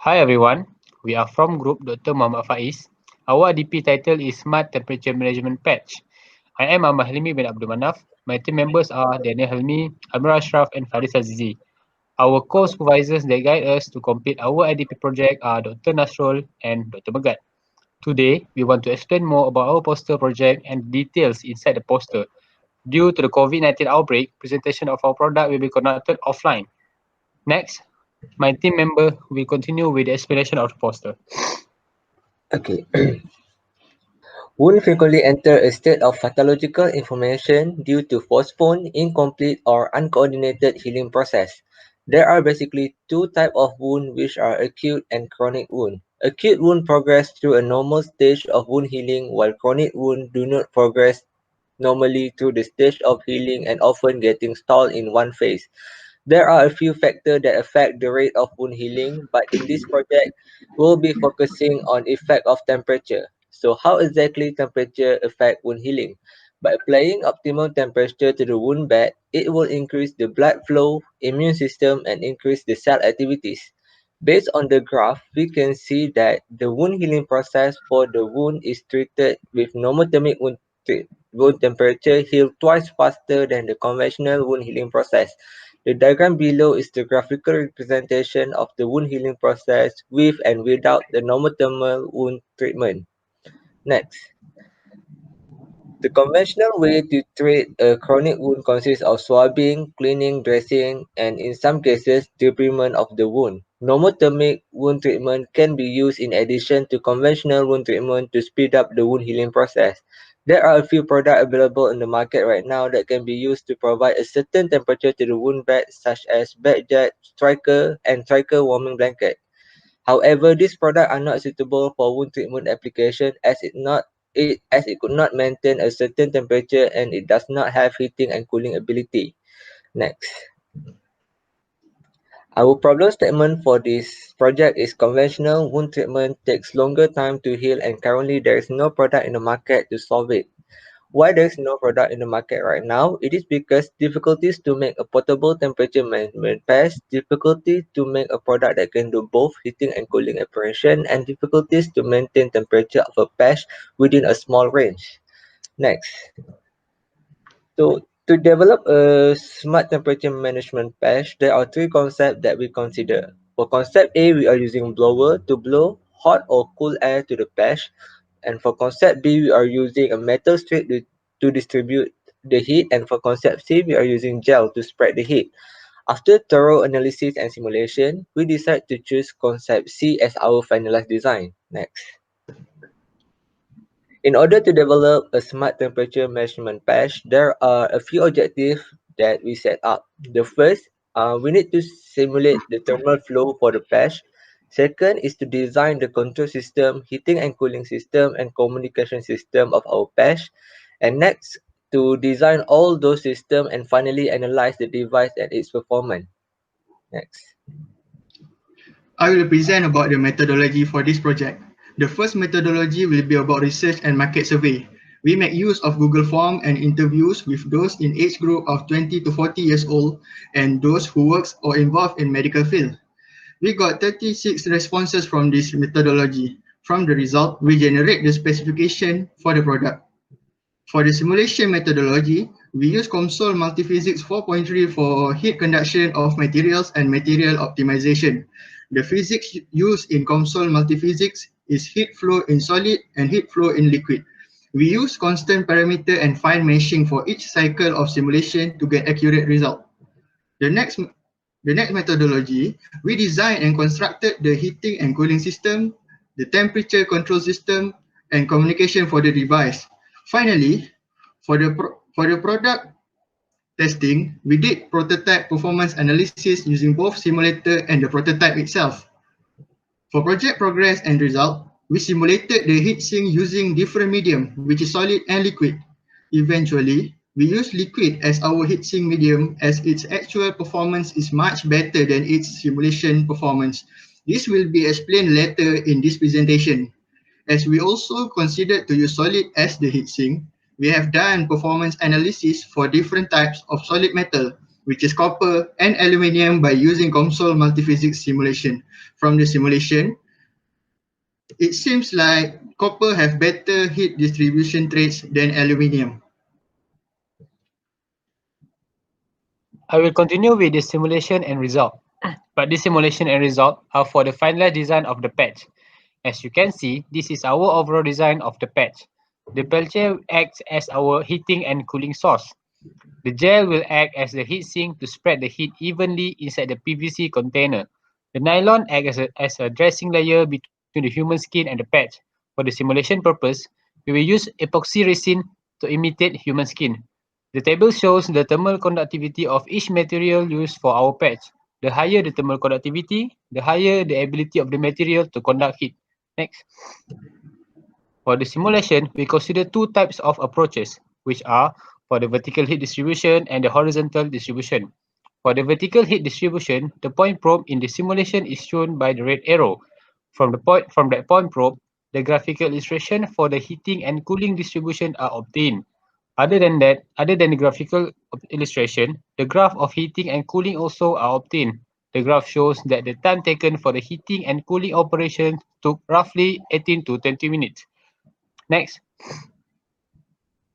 Hi everyone, we are from Group Dr. Muhammad Faiz. Our DP title is Smart Temperature Management Patch. I am Ahmad Halimi bin Abdul Manaf. My team members are Daniel Halmi, Amir Ashraf and Faris Azizi. Our co-supervisors that guide us to complete our IDP project are Dr. Nasrul and Dr. Megat. Today, we want to explain more about our poster project and details inside the poster. Due to the COVID-19 outbreak, presentation of our product will be conducted offline. Next, my team member will continue with the explanation of the poster. Okay. Wound frequently enter a state of pathological inflammation due to postponed, incomplete, or uncoordinated healing process. There are basically two types of wound, which are acute and chronic wound. Acute wound progress through a normal stage of wound healing, while chronic wound do not progress normally through the stage of healing and often getting stalled in one phase. There are a few factors that affect the rate of wound healing, but in this project, we'll be focusing on effect of temperature. So how exactly temperature affect wound healing? By applying optimal temperature to the wound bed, it will increase the blood flow, immune system, and increase the cell activities. Based on the graph, we can see that the wound healing process for the wound is treated with normothermic wound temperature heal twice faster than the conventional wound healing process. The diagram below is the graphical representation of the wound healing process with and without the normothermal wound treatment. Next, the conventional way to treat a chronic wound consists of swabbing, cleaning, dressing, and in some cases, debridement of the wound. Normothermic wound treatment can be used in addition to conventional wound treatment to speed up the wound healing process. There are a few products available in the market right now that can be used to provide a certain temperature to the wound bed, such as Bedjet, Striker, and Striker warming blanket. However, these products are not suitable for wound treatment application as it could not maintain a certain temperature and it does not have heating and cooling ability. Next. Our problem statement for this project is conventional wound treatment takes longer time to heal and currently there is no product in the market to solve it. Why there is no product in the market right now? It is because difficulties to make a portable temperature management patch, difficulty to make a product that can do both heating and cooling operation, and difficulties to maintain temperature of a patch within a small range. Next. So to develop a smart temperature management patch, there are three concepts that we consider. For concept A, we are using blower to blow hot or cool air to the patch. And for concept B, we are using a metal strip to distribute the heat. And for concept C, we are using gel to spread the heat. After thorough analysis and simulation, we decide to choose concept C as our finalized design. Next. In order to develop a smart temperature measurement patch, there are a few objectives that we set up. The first, we need to simulate the thermal flow for the patch. Second is to design the control system, heating and cooling system, and communication system of our patch. And next, to design all those systems and finally analyze the device and its performance. Next. I will present about the methodology for this project. The first methodology will be about research and market survey. We make use of Google Form and interviews with those in age group of 20 to 40 years old and those who works or involved in medical field. We got 36 responses from this methodology. From the result, we generate the specification for the product. For the simulation methodology, we use COMSOL MULTIPHYSICS 4.3 for heat conduction of materials and material optimization. The physics used in COMSOL MULTIPHYSICS is heat flow in solid and heat flow in liquid. We use constant parameter and fine meshing for each cycle of simulation to get accurate result. The next methodology, we designed and constructed the heating and cooling system, the temperature control system, and communication for the device. Finally, for the product testing, we did prototype performance analysis using both simulator and the prototype itself. For project progress and result, we simulated the heat sink using different medium, which is solid and liquid. Eventually, we use liquid as our heat sink medium as its actual performance is much better than its simulation performance. This will be explained later in this presentation. As we also considered to use solid as the heat sink, we have done performance analysis for different types of solid metal. which is copper and aluminium, by using COMSOL multiphysics simulation. From the simulation, it seems like copper have better heat distribution traits than aluminium. I will continue with the simulation and result. But this simulation and result are for the finalized design of the patch. As you can see, this is our overall design of the patch. The peltier acts as our heating and cooling source. The gel will act as the heat sink to spread the heat evenly inside the PVC container. The nylon acts as a dressing layer between the human skin and the patch. For the simulation purpose, we will use epoxy resin to imitate human skin. The table shows the thermal conductivity of each material used for our patch. The higher the thermal conductivity, the higher the ability of the material to conduct heat. Next. For the simulation, we consider two types of approaches, which are for the vertical heat distribution and the horizontal distribution. For the vertical heat distribution, the point probe in the simulation is shown by the red arrow. From that point probe, the graphical illustration for the heating and cooling distribution are obtained. Other than the graphical illustration, the graph of heating and cooling also are obtained. The graph shows that the time taken for the heating and cooling operation took roughly 18 to 20 minutes. Next.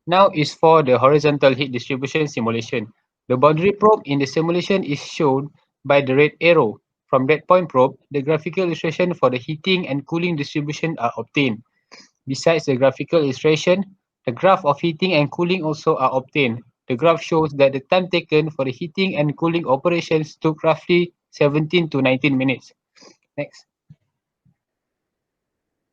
Now is for the horizontal heat distribution simulation. The boundary probe in the simulation is shown by the red arrow. From that point probe, the graphical illustration for the heating and cooling distribution are obtained. Besides the graphical illustration, the graph of heating and cooling also are obtained. The graph shows that the time taken for the heating and cooling operations took roughly 17 to 19 minutes. Next.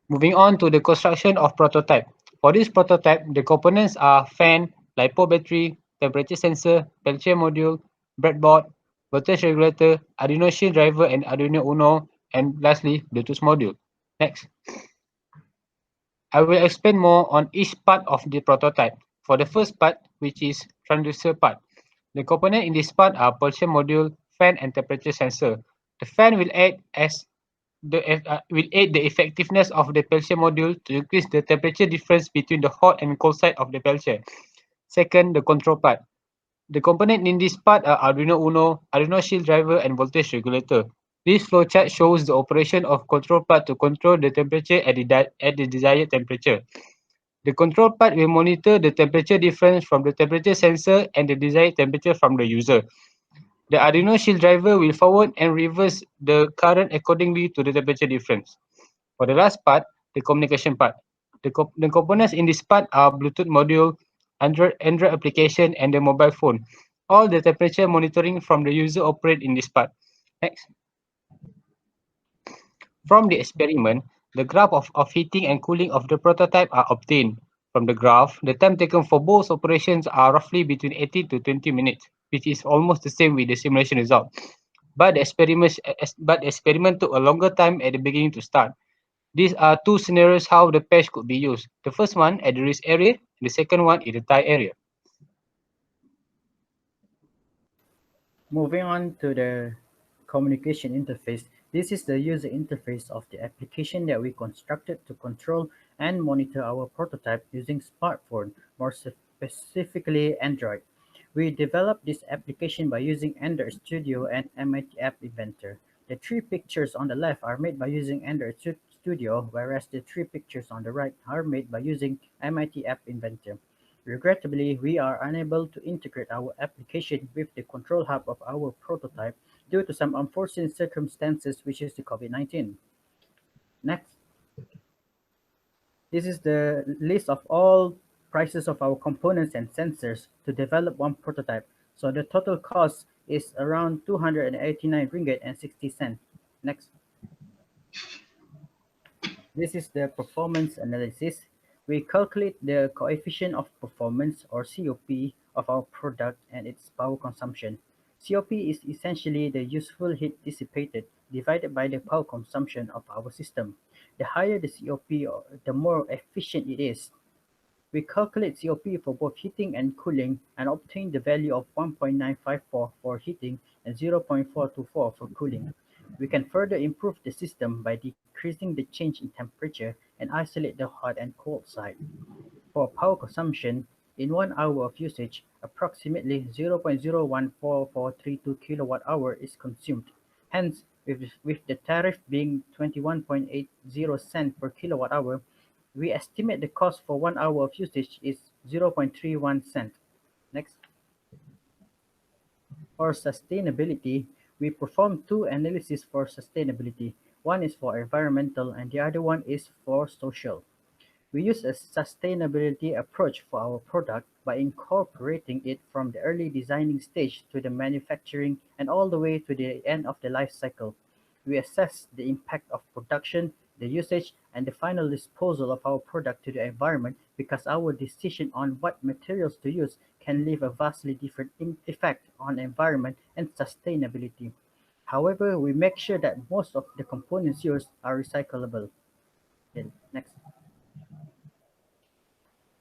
Moving on to the construction of prototype. For this prototype, the components are fan, LiPo battery, temperature sensor, Peltier module, breadboard, voltage regulator, Arduino shield driver and Arduino Uno, and lastly, Bluetooth module. Next. I will explain more on each part of the prototype. For the first part, which is transducer part, the component in this part are Peltier module, fan and temperature sensor. The fan will aid the effectiveness of the Peltier module to increase the temperature difference between the hot and cold side of the Peltier. Second, the control part. The component in this part are Arduino Uno, Arduino shield driver and voltage regulator. This flowchart shows the operation of control part to control the temperature at the desired temperature. The control part will monitor the temperature difference from the temperature sensor and the desired temperature from the user. The Arduino shield driver will forward and reverse the current accordingly to the temperature difference. For the last part, the communication part. The components in this part are Bluetooth module, Android application, and the mobile phone. All the temperature monitoring from the user operate in this part. Next. From the experiment, the graph of heating and cooling of the prototype are obtained. From the graph, the time taken for both operations are roughly between 18 to 20 minutes, which is almost the same with the simulation result. But the experiment took a longer time at the beginning to start. These are two scenarios how the patch could be used. The first one at the risk area, and the second one in the tie area. Moving on to the communication interface, this is the user interface of the application that we constructed to control and monitor our prototype using smartphone, more specifically Android. We developed this application by using Android Studio and MIT App Inventor. The three pictures on the left are made by using Android Studio, whereas the three pictures on the right are made by using MIT App Inventor. Regrettably, we are unable to integrate our application with the control hub of our prototype due to some unforeseen circumstances, which is the COVID-19. Next. This is the list of all prices of our components and sensors to develop one prototype. So the total cost is around 289 ringgit and 60 cents. Next. This is the performance analysis. We calculate the coefficient of performance, or COP, of our product and its power consumption. COP is essentially the useful heat dissipated divided by the power consumption of our system. The higher the COP, the more efficient it is. We calculate COP for both heating and cooling and obtain the value of 1.954 for heating and 0.424 for cooling. We can further improve the system by decreasing the change in temperature and isolate the hot and cold side. For power consumption, in 1 hour of usage, approximately 0.014432 kilowatt-hour is consumed. Hence, with the tariff being 21.80 cents per kilowatt-hour, we estimate the cost for 1 hour of usage is 0.31 cent. Next. For sustainability, we perform two analyses for sustainability. One is for environmental and the other one is for social. We use a sustainability approach for our product by incorporating it from the early designing stage to the manufacturing and all the way to the end of the life cycle. We assess the impact of production, the usage, and the final disposal of our product to the environment because our decision on what materials to use can leave a vastly different effect on environment and sustainability. However, we make sure that most of the components used are recyclable. Okay, next.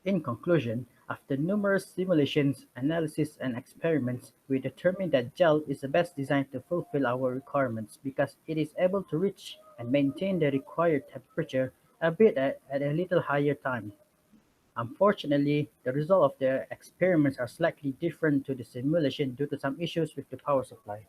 In conclusion, after numerous simulations, analysis, and experiments, we determined that gel is the best design to fulfill our requirements because it is able to reach and maintain the required temperature, albeit at a little higher time. Unfortunately, the result of the experiments are slightly different to the simulation due to some issues with the power supply.